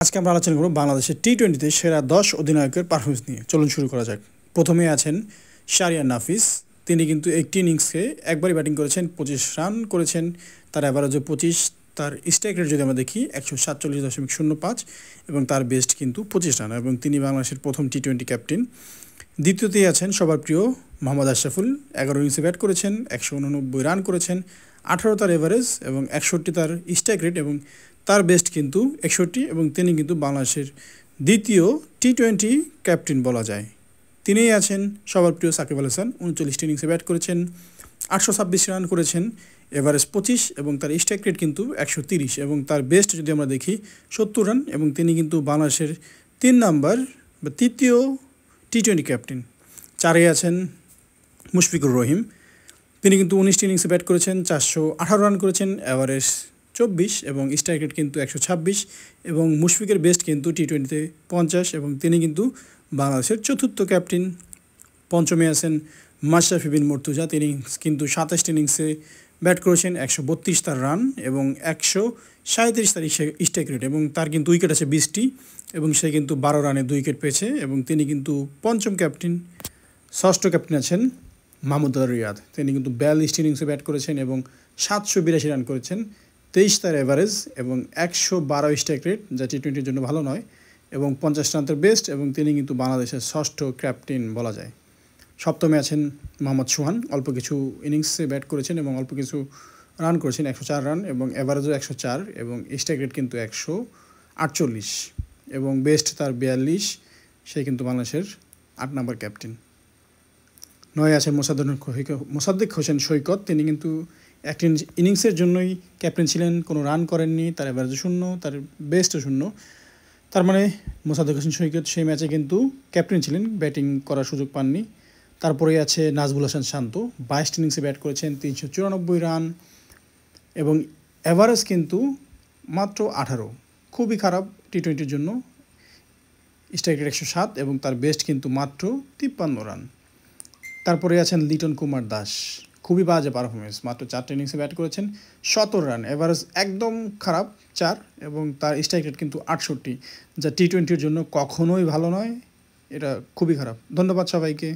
আজকে আমরা আলোচনা করব বাংলাদেশের টি-20তে সেরা 10 অধিনায়কের পারফরমেন্স নিয়ে। চলুন শুরু করা যাক। প্রথমে আছেন শাহরিয়ার নাফিস। তিনি কিন্তু একটি ইনিংসে একবারই ব্যাটিং করেছেন, 25 রান করেছেন। তার অ্যাভারেজও 25। তার স্ট্রাইক রেট যদি আমরা দেখি 147.05 এবং তার বেস্ট কিন্তু 25 রান, এবং তিনি বাংলাদেশের প্রথম টি-20 ক্যাপ্টেন। দ্বিতীয়তেই আছেন সবার প্রিয় মোহাম্মদ আশরাফুল। 11 ইনিংসে ব্যাট করেছেন, 189 রান করেছেন, 18 তার এভারেজ এবং 61 তার স্ট্রাইক রেট, এবং তার বেস্ট কিন্তু 61, এবং তিনি কিন্তু বাংলাদেশের দ্বিতীয় টি-20 ক্যাপ্টেন বলা যায়। তিনিই আছেন সবার প্রিয় সাকিব আল হাসান। 39 ইনিংসে ব্যাট করেছেন, 826 রান করেছেন, এভারেজ 25 এবং তার স্ট্রাইক রেট কিন্তু 130, এবং তার বেস্ট যদি আমরা দেখি 70 রান, এবং তিনি কিন্তু বাংলাদেশের 3 নাম্বার বা তৃতীয় টি-20 ক্যাপ্টেন। 4-এ আছেন মুশফিকুর রহিম। তিনি কিন্তু 19 ইনিংসে ব্যাট করেছেন, 418 রান করেছেন, এভারেজ 24 এবং স্ট্রাইক রেট কিন্তু 126, এবং মুশফিকের বেস্ট কিন্তু টি-20তে 50, এবং তিনি কিন্তু বাংলাদেশের চতুর্থ ক্যাপ্টেন। 5মে আছেন মাশরাফি বিন মুর্তজা। তিনি কিন্তু 27 ইনিংসে ব্যাট করেছেন, 132 তার রান এবং 137 তার স্ট্রাইক রেট, এবং তার কিন্তু উইকেট আছে 20টি, এবং সে কিন্তু 12 রানে 2 উইকেট পেয়েছে, এবং তিনি কিন্তু পঞ্চম ক্যাপ্টেন। ষষ্ঠ ক্যাপ্টেন আছেন মাহমুদুল্লাহ রিয়াদ। তিনি কিন্তু 42 ইনিংসে ব্যাট করেছেন এবং 782 রান করেছেন, 23 তার এভারেজ এবং 112 স্ট্রাইক রেট, যা টি-20-র জন্য ভালো নয়, এবং 50 রান তার বেস্ট, এবং তিনি কিন্তু বাংলাদেশের ষষ্ঠ ক্যাপ্টেন বলা যায়। সপ্তমে আছেন মোহাম্মদ সোহান। অল্প কিছু ইনিংসে ব্যাট করেছেন এবং অল্প কিছু রান করেছেন, 104 রান এবং এভারেজও 104, এবং স্ট্রাইক রেট কিন্তু 148, এবং বেস্ট তার 42। সে কিন্তু বাংলাদেশের 8 নম্বর ক্যাপ্টেন। 9-এ আছেন মোসাদ্দেক হোসেন সৈকত। তিনি কিন্তু একটি ইনিংসের জন্যই ক্যাপ্টেন ছিলেন, কোনো রান করেননি, তার এভারেজও 0, তার বেস্টও 0। তার মানে মোসাদ্দেক হোসেন সৈকত সেই ম্যাচে কিন্তু ক্যাপ্টেন ছিলেন, ব্যাটিং করার সুযোগ পাননি। তারপরেই আছে নাজমুল হাসান শান্ত। 22 ইনিংসে ব্যাট করেছেন, 394 রান এবং এভারেজ কিন্তু মাত্র 18, খুবই খারাপ টি-20-র জন্য। স্ট্রাইক রেট 107 এবং তার বেস্ট কিন্তু মাত্র 53 রান। তারপরে আছেন লিটন কুমার দাস। খুবই বাজে পারফরমেন্স, মাত্র 4 ইনিংসে ব্যাট করেছেন, 17 রান, এভারেজ একদম খারাপ 4, এবং তার স্ট্রাইক রেট কিন্তু 68, যা টি-20-র জন্য কখনোই ভালো নয়। এটা খুবই খারাপ। ধন্যবাদ সবাইকে।